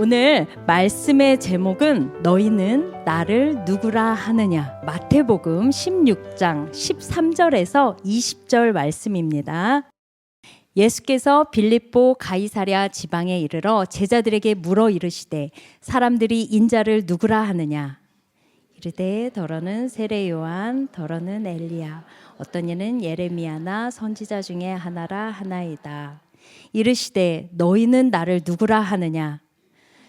오늘 말씀의 제목은 너희는 나를 누구라 하느냐. 마태복음 16장 13절에서 20절 말씀입니다. 예수께서 빌립보 가이사랴 지방에 이르러 제자들에게 물어 이르시되 사람들이 인자를 누구라 하느냐. 이르되 더러는 세례 요한, 더러는 엘리야, 어떤 이는 예레미야나 선지자 중에 하나라 하나이다. 이르시되 너희는 나를 누구라 하느냐.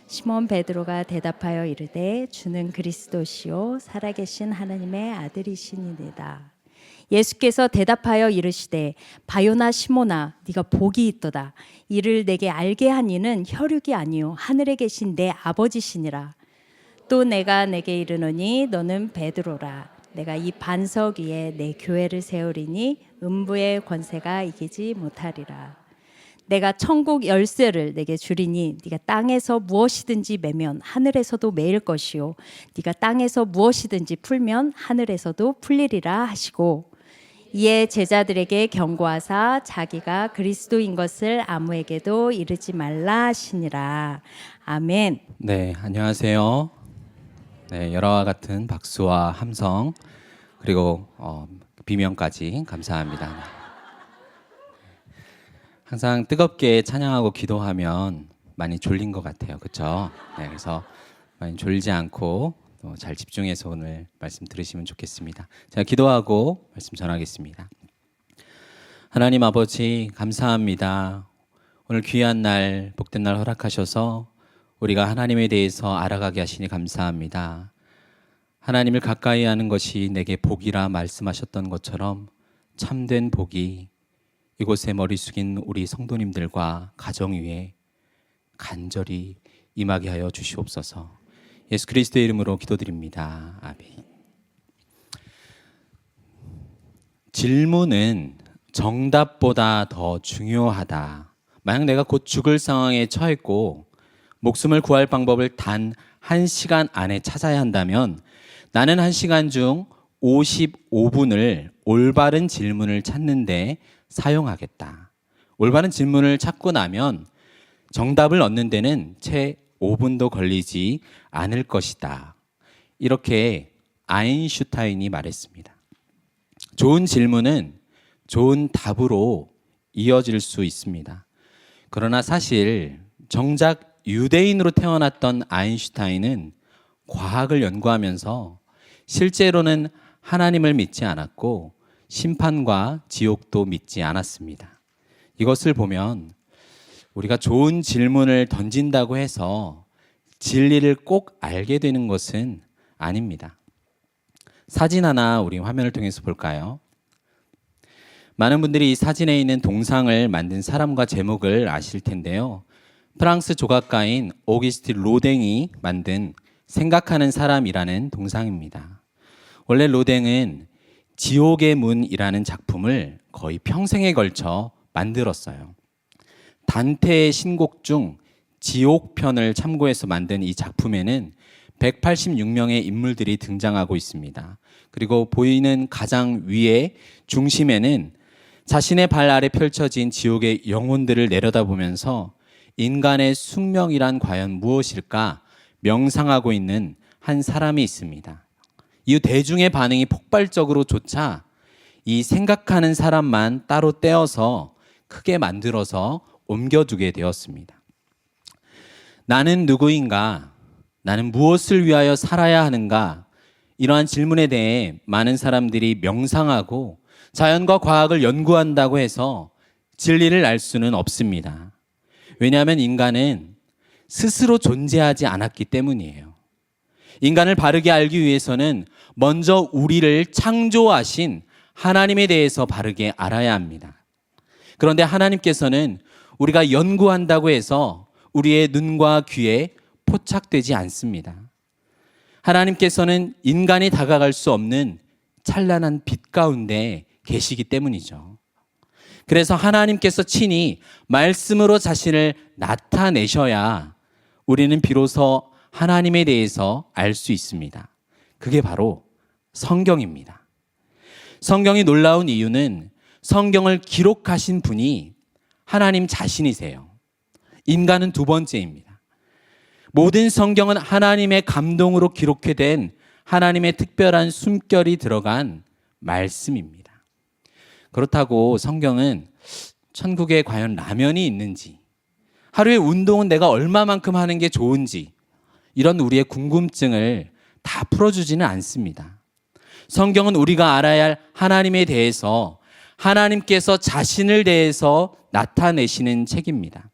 시몬 베드로가 대답하여 이르되 주는 그리스도시요 살아계신 하나님의 아들이시니이다. 예수께서 대답하여 이르시되 바요나 시몬아 네가 복이 있도다. 이를 내게 알게 한 이는 혈육이 아니요 하늘에 계신 내 아버지시니라. 또 내가 내게 이르노니 너는 베드로라. 내가 이 반석 위에 내 교회를 세우리니 음부의 권세가 이기지 못하리라. 내가 천국 열쇠를 내게 주리니 네가 땅에서 무엇이든지 매면 하늘에서도 매일 것이요 네가 땅에서 무엇이든지 풀면 하늘에서도 풀리리라 하시고, 이에 제자들에게 경고하사 자기가 그리스도인 것을 아무에게도 이르지 말라 하시니라. 아멘. 네, 안녕하세요. 네, 열화와 같은 박수와 함성 그리고 비명까지 감사합니다. 항상 뜨겁게 찬양하고 기도하면 많이 졸린 것 같아요, 그렇죠? 네, 그래서 많이 졸지 않고 잘 집중해서 오늘 말씀 들으시면 좋겠습니다. 제가 기도하고 말씀 전하겠습니다. 하나님 아버지 감사합니다. 오늘 귀한 날, 복된 날 허락하셔서 우리가 하나님에 대해서 알아가게 하시니 감사합니다. 하나님을 가까이 하는 것이 내게 복이라 말씀하셨던 것처럼 참된 복이 이곳에 머리 숙인 우리 성도님들과 가정 위에 간절히 임하게 하여 주시옵소서. 예수 그리스도의 이름으로 기도드립니다. 아멘. 질문은 정답보다 더 중요하다. 만약 내가 곧 죽을 상황에 처했고 목숨을 구할 방법을 단 1시간 안에 찾아야 한다면 나는 1시간 중 55분을 올바른 질문을 찾는데 사용하겠다. 올바른 질문을 찾고 나면 정답을 얻는 데는 채 5분도 걸리지 않을 것이다. 이렇게 아인슈타인이 말했습니다. 좋은 질문은 좋은 답으로 이어질 수 있습니다. 그러나 사실 정작 유대인으로 태어났던 아인슈타인은 과학을 연구하면서 실제로는 하나님을 믿지 않았고 심판과 지옥도 믿지 않았습니다. 이것을 보면 우리가 좋은 질문을 던진다고 해서 진리를 꼭 알게 되는 것은 아닙니다. 사진 하나 우리 화면을 통해서 볼까요? 많은 분들이 이 사진에 있는 동상을 만든 사람과 제목을 아실 텐데요. 프랑스 조각가인 오기스트 로댕이 만든 생각하는 사람이라는 동상입니다. 원래 로댕은 지옥의 문이라는 작품을 거의 평생에 걸쳐 만들었어요. 단테의 신곡 중 지옥편을 참고해서 만든 이 작품에는 186명의 인물들이 등장하고 있습니다. 그리고 보이는 가장 위에 중심에는 자신의 발 아래 펼쳐진 지옥의 영혼들을 내려다보면서 인간의 숙명이란 과연 무엇일까 명상하고 있는 한 사람이 있습니다. 이후 대중의 반응이 폭발적으로 솟아 이 생각하는 사람만 따로 떼어서 크게 만들어서 옮겨두게 되었습니다. 나는 누구인가? 나는 무엇을 위하여 살아야 하는가? 이러한 질문에 대해 많은 사람들이 명상하고 자연과 과학을 연구한다고 해서 진리를 알 수는 없습니다. 왜냐하면 인간은 스스로 존재하지 않았기 때문이에요. 인간을 바르게 알기 위해서는 먼저 우리를 창조하신 하나님에 대해서 바르게 알아야 합니다. 그런데 하나님께서는 우리가 연구한다고 해서 우리의 눈과 귀에 포착되지 않습니다. 하나님께서는 인간이 다가갈 수 없는 찬란한 빛 가운데 계시기 때문이죠. 그래서 하나님께서 친히 말씀으로 자신을 나타내셔야 우리는 비로소 하나님에 대해서 알 수 있습니다. 그게 바로 성경입니다. 성경이 놀라운 이유는 성경을 기록하신 분이 하나님 자신이세요. 인간은 두 번째입니다. 모든 성경은 하나님의 감동으로 기록된 하나님의 특별한 숨결이 들어간 말씀입니다. 그렇다고 성경은 천국에 과연 라면이 있는지, 하루에 운동은 내가 얼마만큼 하는 게 좋은지, 이런 우리의 궁금증을 다 풀어주지는 않습니다. 성경은 우리가 알아야 할 하나님에 대해서, 하나님께서 자신을 대해서 나타내시는 책입니다.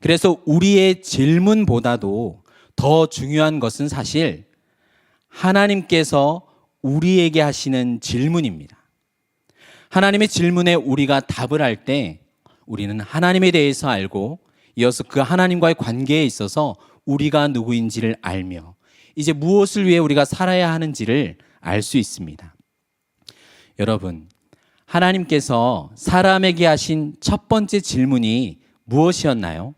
그래서 우리의 질문보다도 더 중요한 것은 사실 하나님께서 우리에게 하시는 질문입니다. 하나님의 질문에 우리가 답을 할 때 우리는 하나님에 대해서 알고, 이어서 그 하나님과의 관계에 있어서 우리가 누구인지를 알며 이제 무엇을 위해 우리가 살아야 하는지를 알 수 있습니다. 여러분, 하나님께서 사람에게 하신 첫 번째 질문이 무엇이었나요?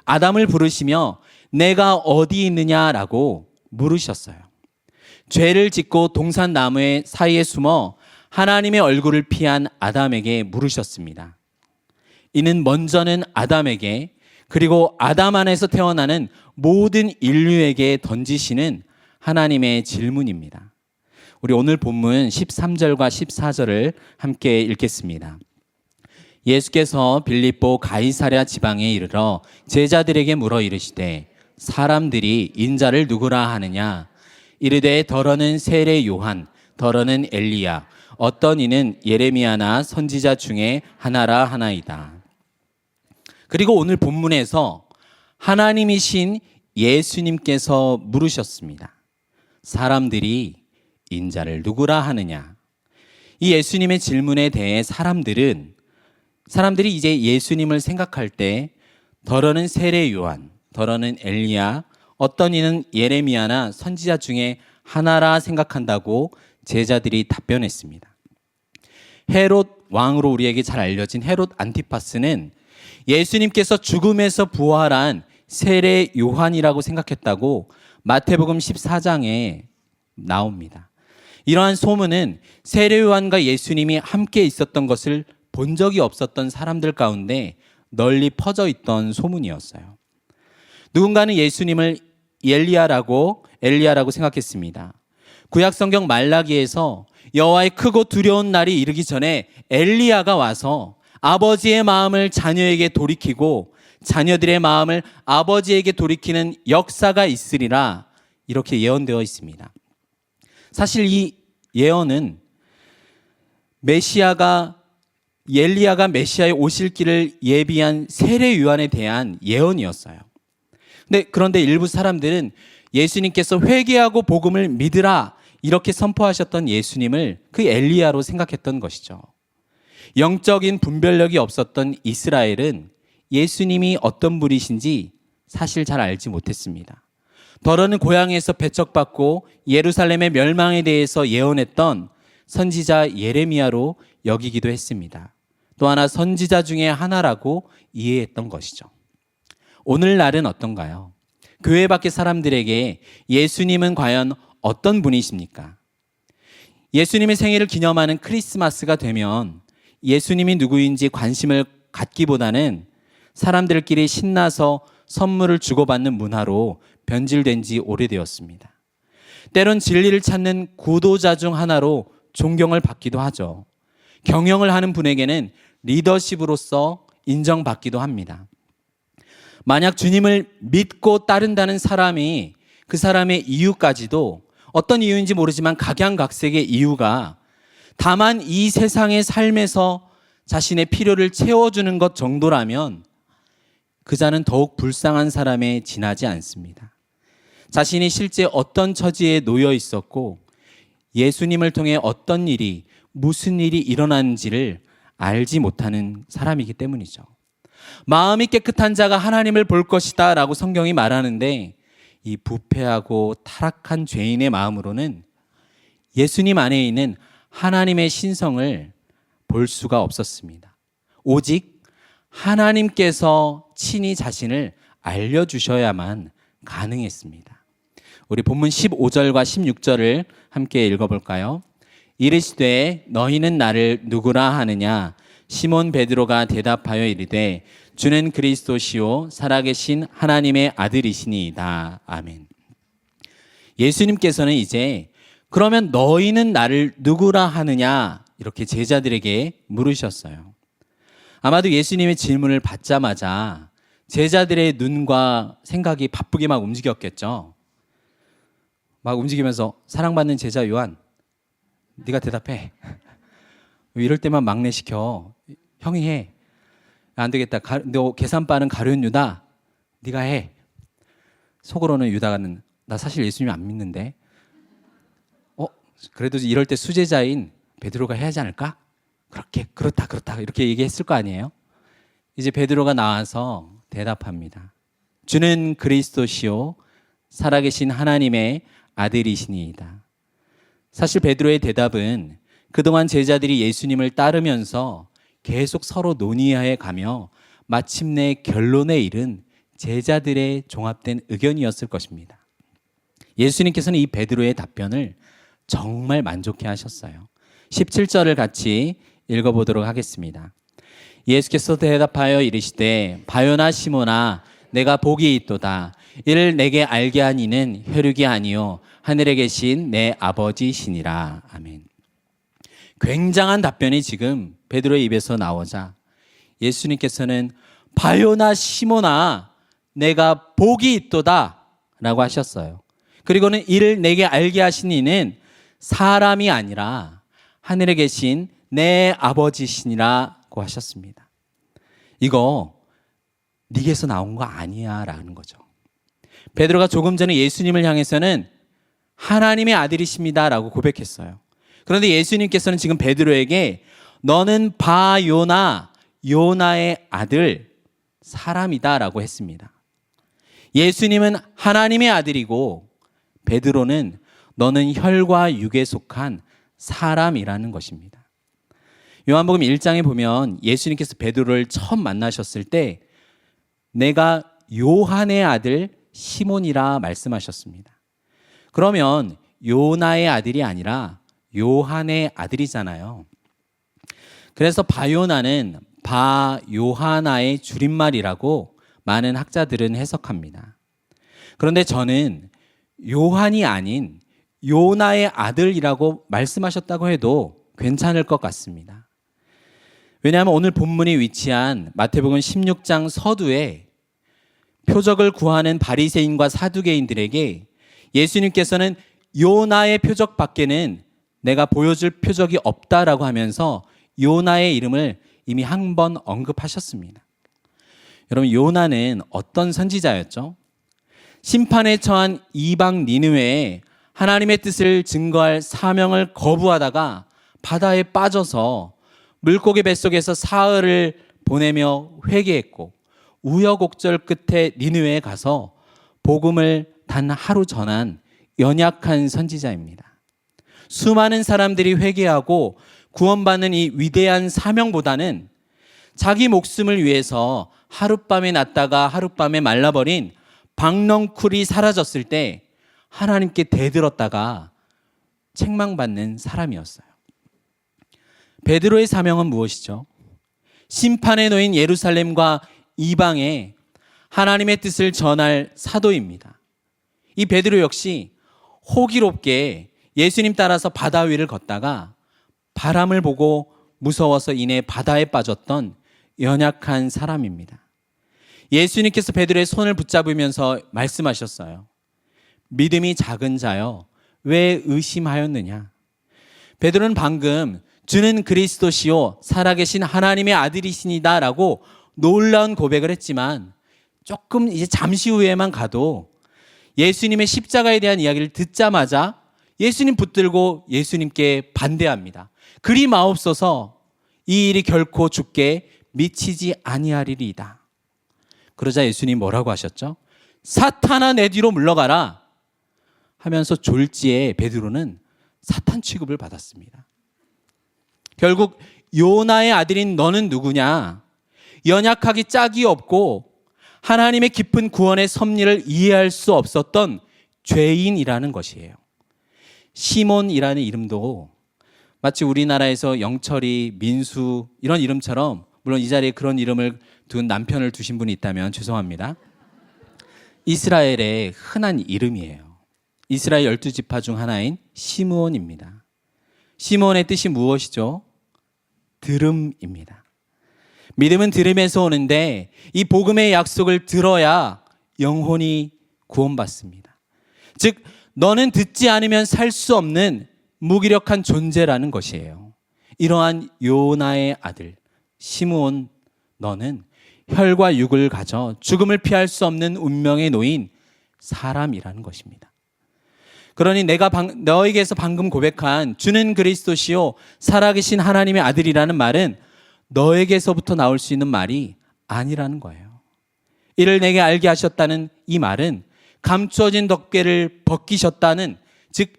아담을 부르시며 내가 어디 있느냐라고 물으셨어요. 죄를 짓고 동산나무의 사이에 숨어 하나님의 얼굴을 피한 아담에게 물으셨습니다. 이는 먼저는 아담에게, 그리고 아담 안에서 태어나는 모든 인류에게 던지시는 하나님의 질문입니다. 우리 오늘 본문 13절과 14절을 함께 읽겠습니다. 예수께서 빌립보 가이사랴 지방에 이르러 제자들에게 물어 이르시되 사람들이 인자를 누구라 하느냐? 이르되 더러는 세례 요한, 더러는 엘리야, 어떤 이는 예레미야나 선지자 중에 하나라 하나이다. 그리고 오늘 본문에서 하나님이신 예수님께서 물으셨습니다. 사람들이 인자를 누구라 하느냐? 이 예수님의 질문에 대해 사람들이 이제 예수님을 생각할 때 더러는 세례 요한, 더러는 엘리야, 어떤 이는 예레미야나 선지자 중에 하나라 생각한다고 제자들이 답변했습니다. 헤롯 왕으로 우리에게 잘 알려진 헤롯 안티파스는 예수님께서 죽음에서 부활한 세례 요한이라고 생각했다고 마태복음 14장에 나옵니다. 이러한 소문은 세례 요한과 예수님이 함께 있었던 것을 본 적이 없었던 사람들 가운데 널리 퍼져 있던 소문이었어요. 누군가는 예수님을 엘리야라고 생각했습니다. 구약 성경 말라기에서 여호와의 크고 두려운 날이 이르기 전에 엘리야가 와서 아버지의 마음을 자녀에게 돌이키고 자녀들의 마음을 아버지에게 돌이키는 역사가 있으리라, 이렇게 예언되어 있습니다. 사실 이 예언은 엘리야가 메시아의 오실 길을 예비한 세례 요한에 대한 예언이었어요. 그런데 일부 사람들은 예수님께서 회개하고 복음을 믿으라 이렇게 선포하셨던 예수님을 그 엘리야로 생각했던 것이죠. 영적인 분별력이 없었던 이스라엘은 예수님이 어떤 분이신지 사실 잘 알지 못했습니다. 더러는 고향에서 배척받고 예루살렘의 멸망에 대해서 예언했던 선지자 예레미야로 여기기도 했습니다. 또 하나 선지자 중에 하나라고 이해했던 것이죠. 오늘날은 어떤가요? 교회 밖의 사람들에게 예수님은 과연 어떤 분이십니까? 예수님의 생일을 기념하는 크리스마스가 되면 예수님이 누구인지 관심을 갖기보다는 사람들끼리 신나서 선물을 주고받는 문화로 변질된 지 오래되었습니다. 때론 진리를 찾는 구도자 중 하나로 존경을 받기도 하죠. 경영을 하는 분에게는 리더십으로서 인정받기도 합니다. 만약 주님을 믿고 따른다는 사람이 그 사람의 이유까지도 어떤 이유인지 모르지만 각양각색의 이유가 다만 이 세상의 삶에서 자신의 필요를 채워주는 것 정도라면 그 자는 더욱 불쌍한 사람에 지나지 않습니다. 자신이 실제 어떤 처지에 놓여 있었고 예수님을 통해 어떤 일이, 무슨 일이 일어나는지를 알지 못하는 사람이기 때문이죠. 마음이 깨끗한 자가 하나님을 볼 것이다 라고 성경이 말하는데 이 부패하고 타락한 죄인의 마음으로는 예수님 안에 있는 하나님의 신성을 볼 수가 없었습니다. 오직 하나님께서 친히 자신을 알려주셔야만 가능했습니다. 우리 본문 15절과 16절을 함께 읽어볼까요? 이르시되 너희는 나를 누구라 하느냐? 시몬 베드로가 대답하여 이르되 주는 그리스도시요 살아계신 하나님의 아들이시니이다. 아멘. 예수님께서는 이제 그러면 너희는 나를 누구라 하느냐 이렇게 제자들에게 물으셨어요. 아마도 예수님의 질문을 받자마자 제자들의 눈과 생각이 바쁘게 막 움직였겠죠. 막 움직이면서 사랑받는 제자 요한, 네가 대답해. 이럴 때만 막내시켜. 형이 해. 안 되겠다. 너 계산빠는 가룟 유다, 네가 해. 속으로는 유다는 나 사실 예수님 안 믿는데. 그래도 이럴 때 수제자인 베드로가 해야지 않을까? 그렇다 이렇게 얘기했을 거 아니에요? 이제 베드로가 나와서 대답합니다. 주는 그리스도시요 살아계신 하나님의 아들이시니이다. 사실 베드로의 대답은 그동안 제자들이 예수님을 따르면서 계속 서로 논의해 가며 마침내 결론에 이른 제자들의 종합된 의견이었을 것입니다. 예수님께서는 이 베드로의 답변을 정말 만족해 하셨어요. 17절을 같이 읽어보도록 하겠습니다. 예수께서 대답하여 이르시되 바요나 시몬아 내가 복이 있도다. 이를 내게 알게 한 이는 혈육이 아니요 하늘에 계신 내 아버지시니라. 아멘. 굉장한 답변이 지금 베드로의 입에서 나오자 예수님께서는 바요나 시몬아 내가 복이 있도다 라고 하셨어요. 그리고는 이를 내게 알게 하신 이는 사람이 아니라 하늘에 계신 내 아버지시니라고 하셨습니다. 이거 네게서 나온 거 아니야 라는 거죠. 베드로가 조금 전에 예수님을 향해서는 하나님의 아들이십니다 라고 고백했어요. 그런데 예수님께서는 지금 베드로에게 너는 바요나 요나의 아들 사람이다 라고 했습니다. 예수님은 하나님의 아들이고 베드로는 너는 혈과 육에 속한 사람이라는 것입니다. 요한복음 1장에 보면 예수님께서 베드로를 처음 만나셨을 때 내가 요한의 아들 시몬이라 말씀하셨습니다. 그러면 요나의 아들이 아니라 요한의 아들이잖아요. 그래서 바요나는 바요하나의 줄임말이라고 많은 학자들은 해석합니다. 그런데 저는 요한이 아닌 요나의 아들이라고 말씀하셨다고 해도 괜찮을 것 같습니다. 왜냐하면 오늘 본문이 위치한 마태복음 16장 서두에 표적을 구하는 바리새인과 사두개인들에게 예수님께서는 요나의 표적 밖에는 내가 보여줄 표적이 없다라고 하면서 요나의 이름을 이미 한 번 언급하셨습니다. 여러분, 요나는 어떤 선지자였죠? 심판에 처한 이방 니느웨에 하나님의 뜻을 증거할 사명을 거부하다가 바다에 빠져서 물고기 뱃속에서 사흘을 보내며 회개했고 우여곡절 끝에 니느웨에 가서 복음을 단 하루 전한 연약한 선지자입니다. 수많은 사람들이 회개하고 구원받는 이 위대한 사명보다는 자기 목숨을 위해서 하룻밤에 났다가 하룻밤에 말라버린 박넝쿨이 사라졌을 때 하나님께 대들었다가 책망받는 사람이었어요. 베드로의 사명은 무엇이죠? 심판에 놓인 예루살렘과 이방에 하나님의 뜻을 전할 사도입니다. 이 베드로 역시 호기롭게 예수님 따라서 바다 위를 걷다가 바람을 보고 무서워서 인해 바다에 빠졌던 연약한 사람입니다. 예수님께서 베드로의 손을 붙잡으면서 말씀하셨어요. 믿음이 작은 자여, 왜 의심하였느냐? 베드로는 방금 주는 그리스도시요 살아계신 하나님의 아들이시니다 라고 놀라운 고백을 했지만 조금 이제 잠시 후에만 가도 예수님의 십자가에 대한 이야기를 듣자마자 예수님 붙들고 예수님께 반대합니다. 그리 마옵소서 이 일이 결코 주께 미치지 아니하리이다. 그러자 예수님 뭐라고 하셨죠? 사탄아 내 뒤로 물러가라 하면서 졸지에 베드로는 사탄 취급을 받았습니다. 결국 요나의 아들인 너는 누구냐? 연약하기 짝이 없고 하나님의 깊은 구원의 섭리를 이해할 수 없었던 죄인이라는 것이에요. 시몬이라는 이름도 마치 우리나라에서 영철이, 민수 이런 이름처럼, 물론 이 자리에 그런 이름을 둔 남편을 두신 분이 있다면 죄송합니다. 이스라엘의 흔한 이름이에요. 이스라엘 12지파 중 하나인 시므온입니다. 시므온의 뜻이 무엇이죠? 들음입니다. 믿음은 들음에서 오는데 이 복음의 약속을 들어야 영혼이 구원받습니다. 즉 너는 듣지 않으면 살 수 없는 무기력한 존재라는 것이에요. 이러한 요나의 아들 시므온, 너는 혈과 육을 가져 죽음을 피할 수 없는 운명에 놓인 사람이라는 것입니다. 그러니 내가 너에게서 방금 고백한 주는 그리스도시요 살아계신 하나님의 아들이라는 말은 너에게서부터 나올 수 있는 말이 아니라는 거예요. 이를 내게 알게 하셨다는 이 말은 감추어진 덮개를 벗기셨다는, 즉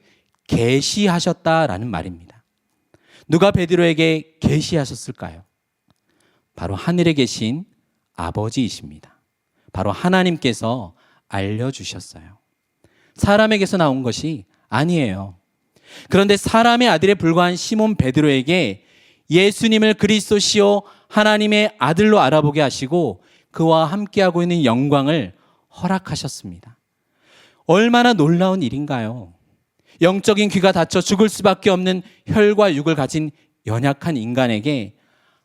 계시하셨다라는 말입니다. 누가 베드로에게 계시하셨을까요? 바로 하늘에 계신 아버지이십니다. 바로 하나님께서 알려주셨어요. 사람에게서 나온 것이 아니에요. 그런데 사람의 아들에 불과한 시몬 베드로에게 예수님을 그리스도시요 하나님의 아들로 알아보게 하시고 그와 함께하고 있는 영광을 허락하셨습니다. 얼마나 놀라운 일인가요? 영적인 귀가 닫혀 죽을 수밖에 없는 혈과 육을 가진 연약한 인간에게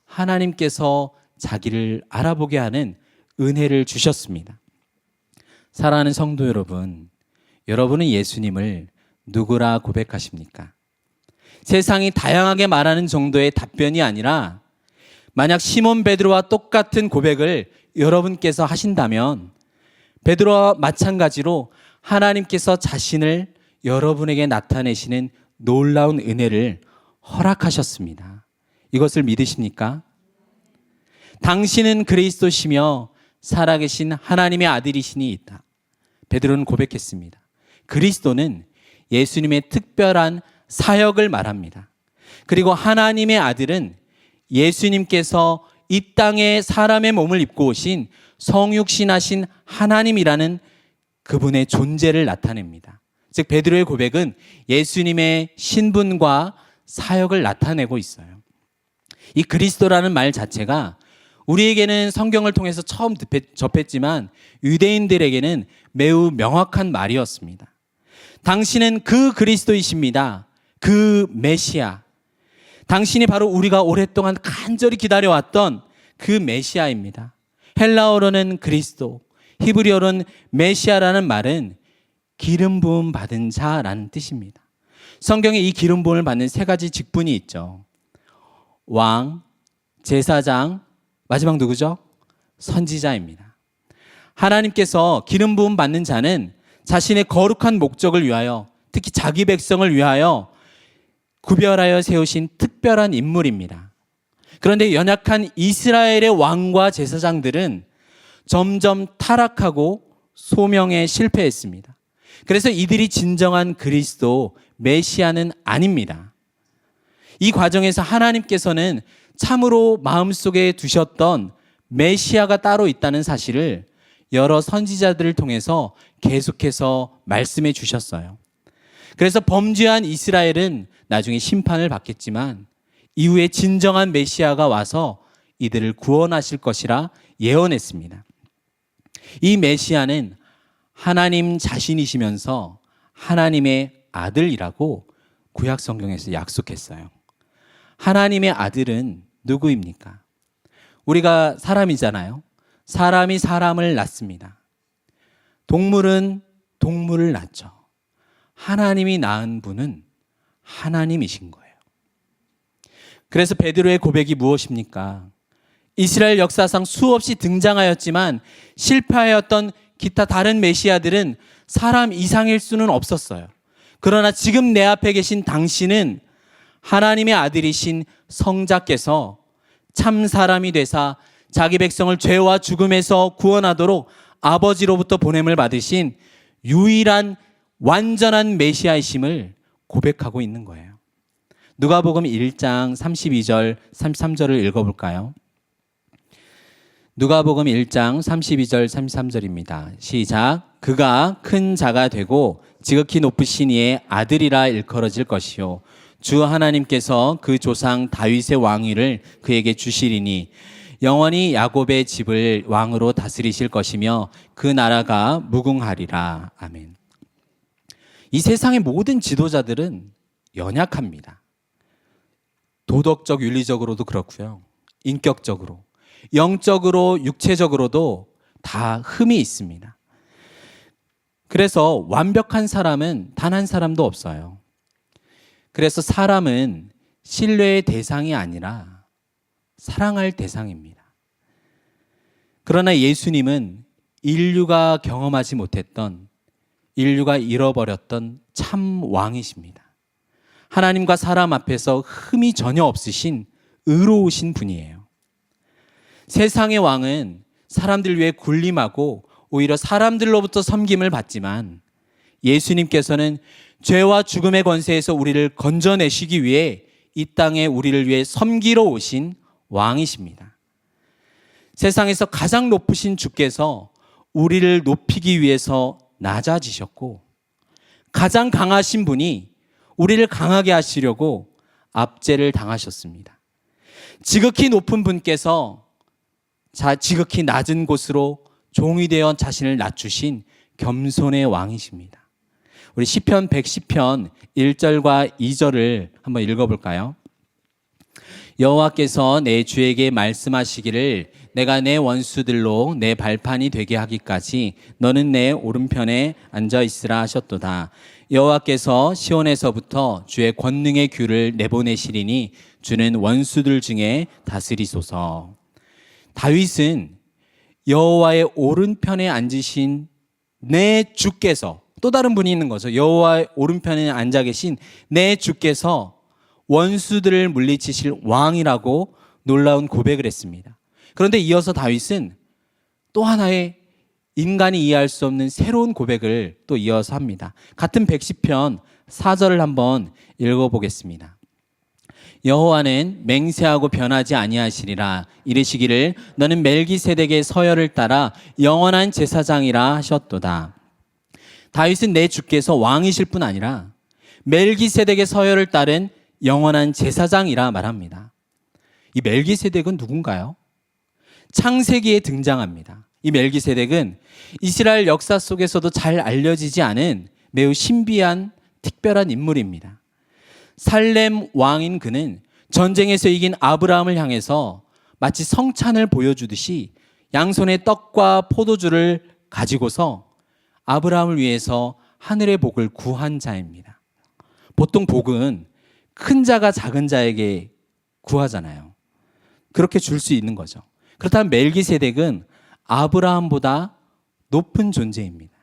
하나님께서 자기를 알아보게 하는 은혜를 주셨습니다. 사랑하는 성도 여러분, 여러분은 예수님을 누구라 고백하십니까? 세상이 다양하게 말하는 정도의 답변이 아니라 만약 시몬 베드로와 똑같은 고백을 여러분께서 하신다면 베드로와 마찬가지로 하나님께서 자신을 여러분에게 나타내시는 놀라운 은혜를 허락하셨습니다. 이것을 믿으십니까? 당신은 그리스도시며 살아계신 하나님의 아들이시니 있다. 베드로는 고백했습니다. 그리스도는 예수님의 특별한 사역을 말합니다. 그리고 하나님의 아들은 예수님께서 이 땅에 사람의 몸을 입고 오신 성육신하신 하나님이라는 그분의 존재를 나타냅니다. 즉 베드로의 고백은 예수님의 신분과 사역을 나타내고 있어요. 이 그리스도라는 말 자체가 우리에게는 성경을 통해서 처음 접했지만 유대인들에게는 매우 명확한 말이었습니다. 당신은 그 그리스도이십니다. 그 메시아. 당신이 바로 우리가 오랫동안 간절히 기다려왔던 그 메시아입니다. 헬라어로는 그리스도, 히브리어로는 메시아라는 말은 기름 부음 받은 자라는 뜻입니다. 성경에 이 기름 부음을 받는 세 가지 직분이 있죠. 왕, 제사장, 마지막 누구죠? 선지자입니다. 하나님께서 기름 부음 받는 자는 자신의 거룩한 목적을 위하여, 특히 자기 백성을 위하여 구별하여 세우신 특별한 인물입니다. 그런데 연약한 이스라엘의 왕과 제사장들은 점점 타락하고 소명에 실패했습니다. 그래서 이들이 진정한 그리스도 메시아는 아닙니다. 이 과정에서 하나님께서는 참으로 마음속에 두셨던 메시아가 따로 있다는 사실을 여러 선지자들을 통해서 계속해서 말씀해 주셨어요. 그래서 범죄한 이스라엘은 나중에 심판을 받겠지만 이후에 진정한 메시아가 와서 이들을 구원하실 것이라 예언했습니다. 이 메시아는 하나님 자신이시면서 하나님의 아들이라고 구약 성경에서 약속했어요. 하나님의 아들은 누구입니까? 우리가 사람이잖아요. 사람이 사람을 낳습니다. 동물은 동물을 낳죠. 하나님이 낳은 분은 하나님이신 거예요. 그래서 베드로의 고백이 무엇입니까? 이스라엘 역사상 수없이 등장하였지만 실패하였던 기타 다른 메시아들은 사람 이상일 수는 없었어요. 그러나 지금 내 앞에 계신 당신은 하나님의 아들이신 성자께서 참 사람이 되사 자기 백성을 죄와 죽음에서 구원하도록 아버지로부터 보냄을 받으신 유일한 완전한 메시아이심을 고백하고 있는 거예요. 누가복음 1장 32절 33절을 읽어볼까요? 누가복음 1장 32절 33절입니다. 시작. 그가 큰 자가 되고 지극히 높으신 이의 아들이라 일컬어질 것이요 주 하나님께서 그 조상 다윗의 왕위를 그에게 주시리니 영원히 야곱의 집을 왕으로 다스리실 것이며 그 나라가 무궁하리라. 아멘. 이 세상의 모든 지도자들은 연약합니다. 도덕적, 윤리적으로도 그렇고요. 인격적으로, 영적으로, 육체적으로도 다 흠이 있습니다. 그래서 완벽한 사람은 단 한 사람도 없어요. 그래서 사람은 신뢰의 대상이 아니라 사랑할 대상입니다. 그러나 예수님은 인류가 경험하지 못했던, 인류가 잃어버렸던 참 왕이십니다. 하나님과 사람 앞에서 흠이 전혀 없으신 의로우신 분이에요. 세상의 왕은 사람들 위해 군림하고 오히려 사람들로부터 섬김을 받지만 예수님께서는 죄와 죽음의 권세에서 우리를 건져내시기 위해 이 땅에 우리를 위해 섬기러 오신 왕이십니다. 세상에서 가장 높으신 주께서 우리를 높이기 위해서 낮아지셨고 가장 강하신 분이 우리를 강하게 하시려고 압제를 당하셨습니다. 지극히 높은 분께서 지극히 낮은 곳으로 종이 되어 자신을 낮추신 겸손의 왕이십니다. 우리 시편 110편 1절과 2절을 한번 읽어볼까요? 여호와께서 내 주에게 말씀하시기를 내가 내 원수들로 내 발판이 되게 하기까지 너는 내 오른편에 앉아 있으라 하셨도다. 여호와께서 시온에서부터 주의 권능의 귤을 내보내시리니 주는 원수들 중에 다스리소서. 다윗은 여호와의 오른편에 앉으신 내 주께서, 또 다른 분이 있는 거죠. 여호와의 오른편에 앉아 계신 내 주께서 원수들을 물리치실 왕이라고 놀라운 고백을 했습니다. 그런데 이어서 다윗은 또 하나의 인간이 이해할 수 없는 새로운 고백을 또 이어서 합니다. 같은 110편 4절을 한번 읽어보겠습니다. 여호와는 맹세하고 변하지 아니하시리라. 이르시기를 너는 멜기세덱의 서열을 따라 영원한 제사장이라 하셨도다. 다윗은 내 주께서 왕이실 뿐 아니라 멜기세덱의 서열을 따른 영원한 제사장이라 말합니다. 이 멜기세덱은 누군가요? 창세기에 등장합니다. 이 멜기세덱은 이스라엘 역사 속에서도 잘 알려지지 않은 매우 신비한 특별한 인물입니다. 살렘 왕인 그는 전쟁에서 이긴 아브라함을 향해서 마치 성찬을 보여주듯이 양손에 떡과 포도주를 가지고서 아브라함을 위해서 하늘의 복을 구한 자입니다. 보통 복은 큰 자가 작은 자에게 구하잖아요. 그렇게 줄 수 있는 거죠. 그렇다면 멜기세덱은 아브라함보다 높은 존재입니다.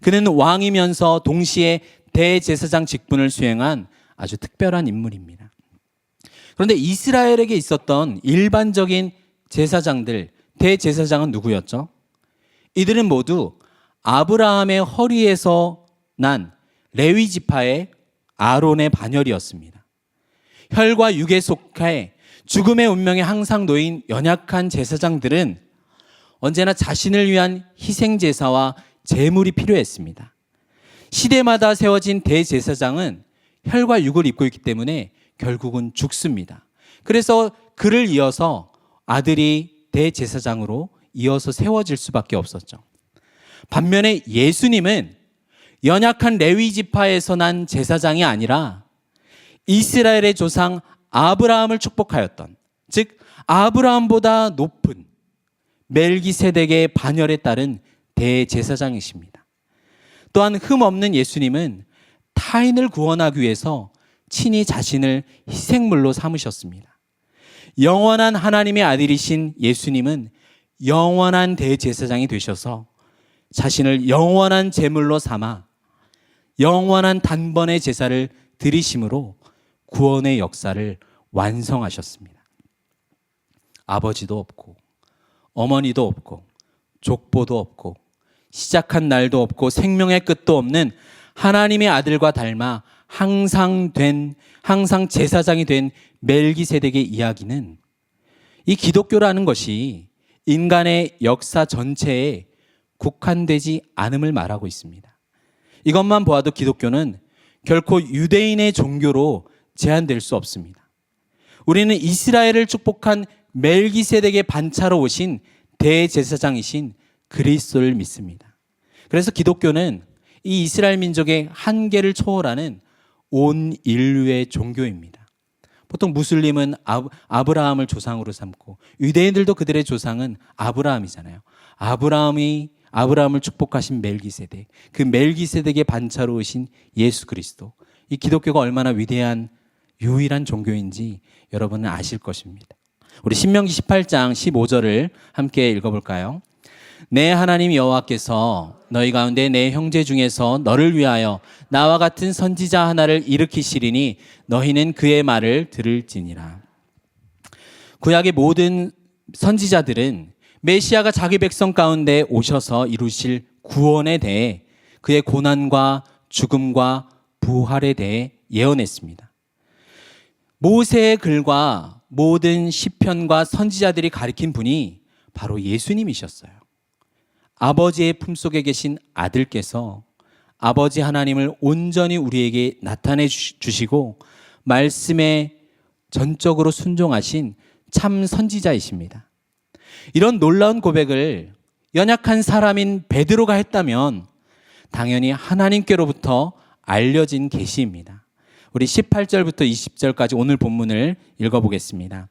그는 왕이면서 동시에 대제사장 직분을 수행한 아주 특별한 인물입니다. 그런데 이스라엘에게 있었던 일반적인 제사장들, 대제사장은 누구였죠? 이들은 모두 아브라함의 허리에서 난 레위 지파의 아론의 반열이었습니다. 혈과 육에 속해 죽음의 운명에 항상 놓인 연약한 제사장들은 언제나 자신을 위한 희생제사와 제물이 필요했습니다. 시대마다 세워진 대제사장은 혈과 육을 입고 있기 때문에 결국은 죽습니다. 그래서 그를 이어서 아들이 대제사장으로 이어서 세워질 수밖에 없었죠. 반면에 예수님은 연약한 레위 지파에서 난 제사장이 아니라 이스라엘의 조상 아브라함을 축복하였던, 즉 아브라함보다 높은 멜기세덱의 반열에 따른 대제사장이십니다. 또한 흠없는 예수님은 타인을 구원하기 위해서 친히 자신을 희생물로 삼으셨습니다. 영원한 하나님의 아들이신 예수님은 영원한 대제사장이 되셔서 자신을 영원한 제물로 삼아 영원한 단번의 제사를 드리심으로 구원의 역사를 완성하셨습니다. 아버지도 없고 어머니도 없고 족보도 없고 시작한 날도 없고 생명의 끝도 없는 하나님의 아들과 닮아 항상 제사장이 된 멜기세덱의 이야기는 이 기독교라는 것이 인간의 역사 전체에 국한되지 않음을 말하고 있습니다. 이것만 보아도 기독교는 결코 유대인의 종교로 제한될 수 없습니다. 우리는 이스라엘을 축복한 멜기세덱의 반차로 오신 대제사장이신 그리스도를 믿습니다. 그래서 기독교는 이 이스라엘 민족의 한계를 초월하는 온 인류의 종교입니다. 보통 무슬림은 아브라함을 조상으로 삼고 유대인들도 그들의 조상은 아브라함이잖아요. 아브라함을 축복하신 멜기세덱, 그 멜기세덱의 반차로 오신 예수 그리스도. 이 기독교가 얼마나 위대한 유일한 종교인지 여러분은 아실 것입니다. 우리 신명기 18장 15절을 함께 읽어볼까요? 내 하나님 여호와께서 너희 가운데 내 형제 중에서 너를 위하여 나와 같은 선지자 하나를 일으키시리니 너희는 그의 말을 들을지니라. 구약의 모든 선지자들은 메시아가 자기 백성 가운데 오셔서 이루실 구원에 대해 그의 고난과 죽음과 부활에 대해 예언했습니다. 모세의 글과 모든 시편과 선지자들이 가리킨 분이 바로 예수님이셨어요. 아버지의 품속에 계신 아들께서 아버지 하나님을 온전히 우리에게 나타내 주시고 말씀에 전적으로 순종하신 참 선지자이십니다. 이런 놀라운 고백을 연약한 사람인 베드로가 했다면 당연히 하나님께로부터 알려진 계시입니다. 우리 18절부터 20절까지 오늘 본문을 읽어보겠습니다.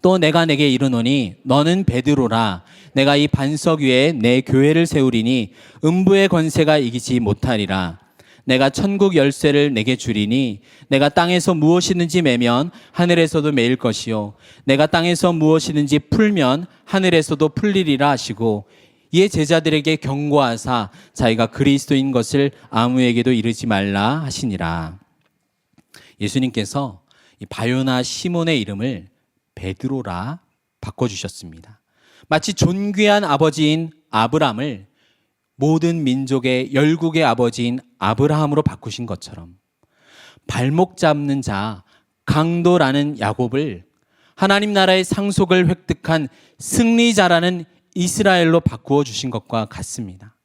또 내가 내게 이르노니 너는 베드로라. 내가 이 반석 위에 내 교회를 세우리니 음부의 권세가 이기지 못하리라. 내가 천국 열쇠를 내게 주리니 내가 땅에서 무엇이든지 매면 하늘에서도 매일 것이요 내가 땅에서 무엇이든지 풀면 하늘에서도 풀리리라 하시고 이에 제자들에게 경고하사 자기가 그리스도인 것을 아무에게도 이르지 말라 하시니라. 예수님께서 이 바요나 시몬의 이름을 베드로라 바꿔주셨습니다. 마치 존귀한 아버지인 아브람을 모든 민족의 열국의 아버지인 아브라함으로 바꾸신 것처럼 발목 잡는 자 강도라는 야곱을 하나님 나라의 상속을 획득한 승리자라는 이스라엘로 바꾸어 주신 것과 같습니다.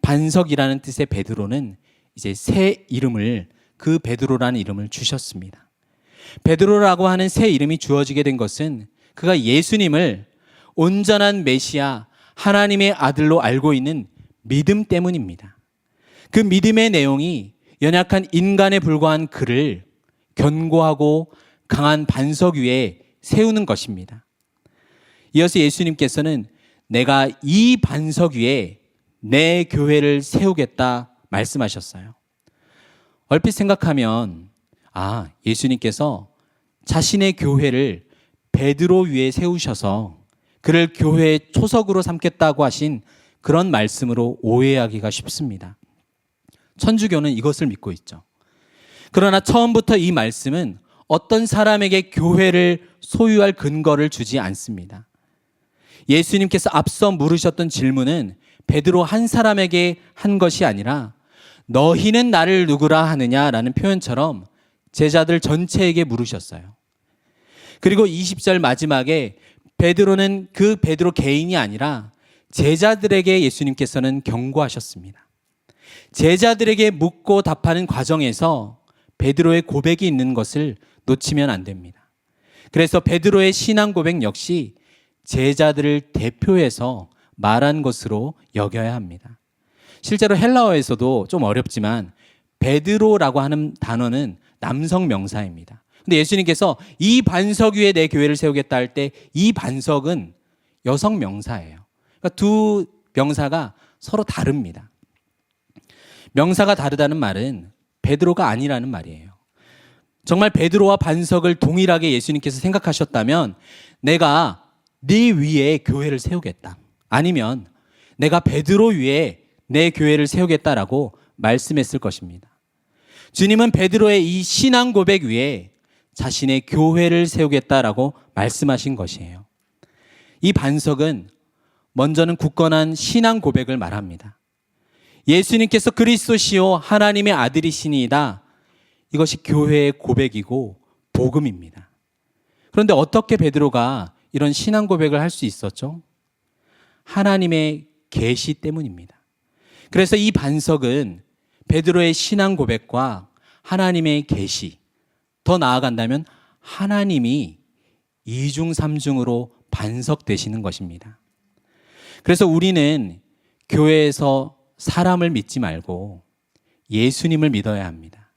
반석이라는 뜻의 베드로는 이제 새 이름을 그 베드로라는 이름을 주셨습니다. 베드로라고 하는 새 이름이 주어지게 된 것은 그가 예수님을 온전한 메시아 하나님의 아들로 알고 있는 믿음 때문입니다. 그 믿음의 내용이 연약한 인간에 불과한 그를 견고하고 강한 반석 위에 세우는 것입니다. 이어서 예수님께서는 내가 이 반석 위에 내 교회를 세우겠다 말씀하셨어요. 얼핏 생각하면 예수님께서 자신의 교회를 베드로 위에 세우셔서 그를 교회의 초석으로 삼겠다고 하신 그런 말씀으로 오해하기가 쉽습니다. 천주교는 이것을 믿고 있죠. 그러나 처음부터 이 말씀은 어떤 사람에게 교회를 소유할 근거를 주지 않습니다. 예수님께서 앞서 물으셨던 질문은 베드로 한 사람에게 한 것이 아니라 너희는 나를 누구라 하느냐라는 표현처럼 제자들 전체에게 물으셨어요. 그리고 20절 마지막에 베드로는 그 베드로 개인이 아니라 제자들에게 예수님께서는 경고하셨습니다. 제자들에게 묻고 답하는 과정에서 베드로의 고백이 있는 것을 놓치면 안 됩니다. 그래서 베드로의 신앙 고백 역시 제자들을 대표해서 말한 것으로 여겨야 합니다. 실제로 헬라어에서도 좀 어렵지만 베드로라고 하는 단어는 남성 명사입니다. 근데 예수님께서 이 반석 위에 내 교회를 세우겠다 할 때 이 반석은 여성 명사예요. 그러니까 두 명사가 서로 다릅니다. 명사가 다르다는 말은 베드로가 아니라는 말이에요. 정말 베드로와 반석을 동일하게 예수님께서 생각하셨다면 내가 네 위에 교회를 세우겠다. 아니면 내가 베드로 위에 내 교회를 세우겠다라고 말씀했을 것입니다. 주님은 베드로의 이 신앙 고백 위에 자신의 교회를 세우겠다라고 말씀하신 것이에요. 이 반석은 먼저는 굳건한 신앙 고백을 말합니다. 예수님께서 그리스도시요 하나님의 아들이시니이다. 이것이 교회의 고백이고 복음입니다. 그런데 어떻게 베드로가 이런 신앙 고백을 할 수 있었죠? 하나님의 계시 때문입니다. 그래서 이 반석은 베드로의 신앙 고백과 하나님의 계시, 더 나아간다면 하나님이 이중삼중으로 반석되시는 것입니다. 그래서 우리는 교회에서 사람을 믿지 말고 예수님을 믿어야 합니다.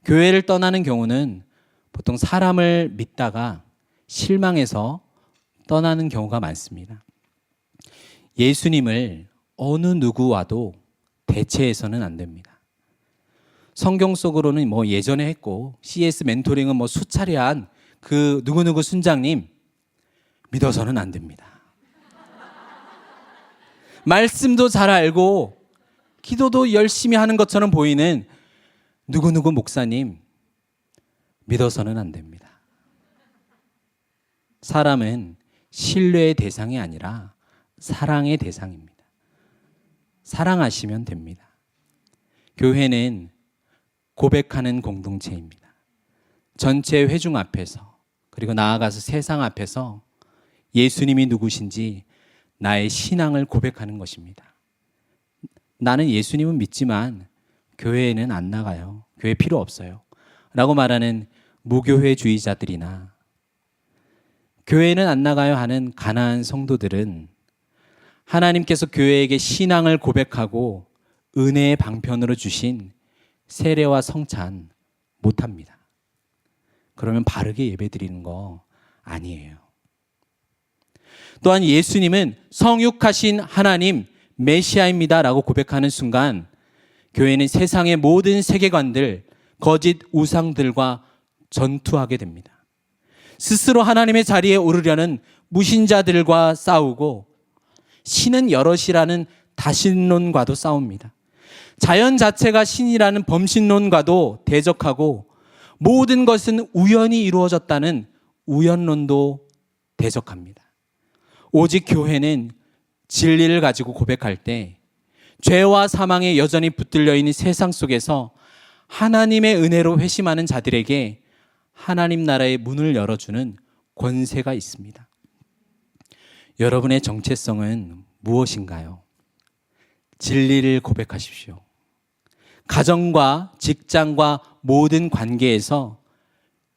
교회를 떠나는 경우는 보통 사람을 믿다가 실망해서 떠나는 경우가 많습니다. 예수님을 어느 누구와도 대체해서는 안 됩니다. 성경 속으로는 뭐 예전에 했고 CS 멘토링은 뭐 수차례 한 그 누구누구 순장님 믿어서는 안 됩니다. 말씀도 잘 알고 기도도 열심히 하는 것처럼 보이는 누구누구 목사님 믿어서는 안 됩니다. 사람은 신뢰의 대상이 아니라 사랑의 대상입니다. 사랑하시면 됩니다. 교회는 고백하는 공동체입니다. 전체 회중 앞에서 그리고 나아가서 세상 앞에서 예수님이 누구신지 나의 신앙을 고백하는 것입니다. 나는 예수님은 믿지만 교회에는 안 나가요. 교회 필요 없어요. 라고 말하는 무교회주의자들이나 교회는 안 나가요 하는 가난한 성도들은 하나님께서 교회에게 신앙을 고백하고 은혜의 방편으로 주신 세례와 성찬 못합니다. 그러면 바르게 예배드리는 거 아니에요. 또한 예수님은 성육하신 하나님 메시아입니다 라고 고백하는 순간 교회는 세상의 모든 세계관들, 거짓 우상들과 전투하게 됩니다. 스스로 하나님의 자리에 오르려는 무신자들과 싸우고 신은 여럿이라는 다신론과도 싸웁니다. 자연 자체가 신이라는 범신론과도 대적하고 모든 것은 우연히 이루어졌다는 우연론도 대적합니다. 오직 교회는 진리를 가지고 고백할 때 죄와 사망에 여전히 붙들려 있는 세상 속에서 하나님의 은혜로 회심하는 자들에게 하나님 나라의 문을 열어주는 권세가 있습니다. 여러분의 정체성은 무엇인가요? 진리를 고백하십시오. 가정과 직장과 모든 관계에서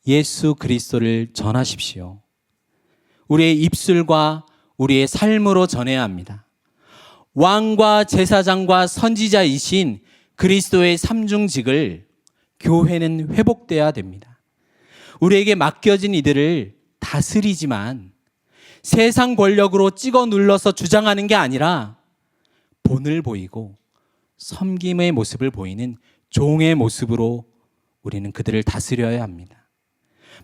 예수 그리스도를 전하십시오. 우리의 입술과 우리의 삶으로 전해야 합니다. 왕과 제사장과 선지자이신 그리스도의 삼중직을 교회는 회복돼야 됩니다. 우리에게 맡겨진 이들을 다스리지만 세상 권력으로 찍어 눌러서 주장하는 게 아니라 본을 보이고 섬김의 모습을 보이는 종의 모습으로 우리는 그들을 다스려야 합니다.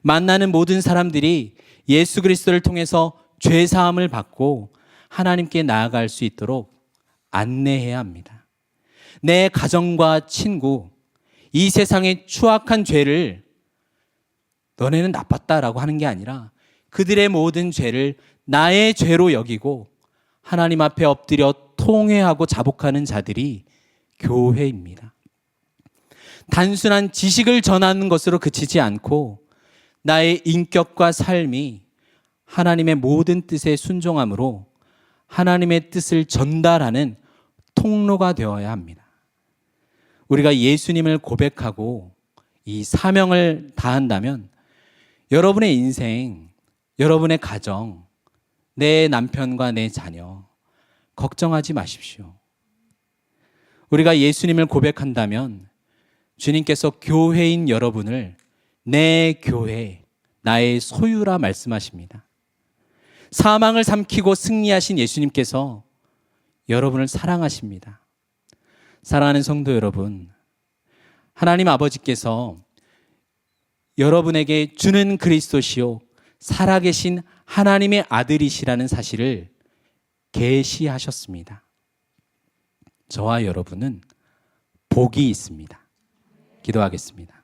만나는 모든 사람들이 예수 그리스도를 통해서 죄 사함을 받고 하나님께 나아갈 수 있도록 안내해야 합니다. 내 가정과 친구, 이 세상의 추악한 죄를 너네는 나빴다라고 하는 게 아니라 그들의 모든 죄를 나의 죄로 여기고 하나님 앞에 엎드려 통회하고 자복하는 자들이 교회입니다. 단순한 지식을 전하는 것으로 그치지 않고 나의 인격과 삶이 하나님의 모든 뜻에 순종함으로 하나님의 뜻을 전달하는 통로가 되어야 합니다. 우리가 예수님을 고백하고 이 사명을 다한다면 여러분의 인생, 여러분의 가정, 내 남편과 내 자녀 걱정하지 마십시오. 우리가 예수님을 고백한다면 주님께서 교회인 여러분을 내 교회, 나의 소유라 말씀하십니다. 사망을 삼키고 승리하신 예수님께서 여러분을 사랑하십니다. 사랑하는 성도 여러분, 하나님 아버지께서 여러분에게 주는 그리스도시요 살아계신 하나님의 아들이시라는 사실을 계시하셨습니다. 저와 여러분은 복이 있습니다. 기도하겠습니다.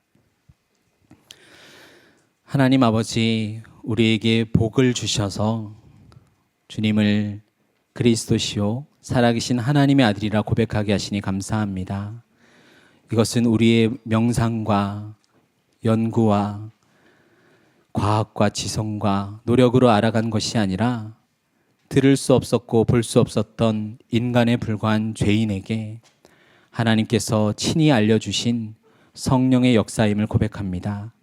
하나님 아버지, 우리에게 복을 주셔서 주님을 그리스도시요 살아계신 하나님의 아들이라 고백하게 하시니 감사합니다. 이것은 우리의 명상과 연구와 과학과 지성과 노력으로 알아간 것이 아니라 들을 수 없었고 볼 수 없었던 인간에 불과한 죄인에게 하나님께서 친히 알려주신 성령의 역사임을 고백합니다.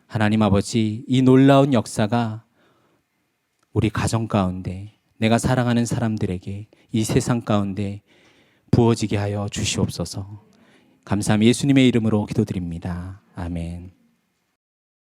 하나님 아버지, 이 놀라운 역사가 우리 가정 가운데, 내가 사랑하는 사람들에게, 이 세상 가운데 부어지게 하여 주시옵소서. 감사함 예수님의 이름으로 기도드립니다. 아멘.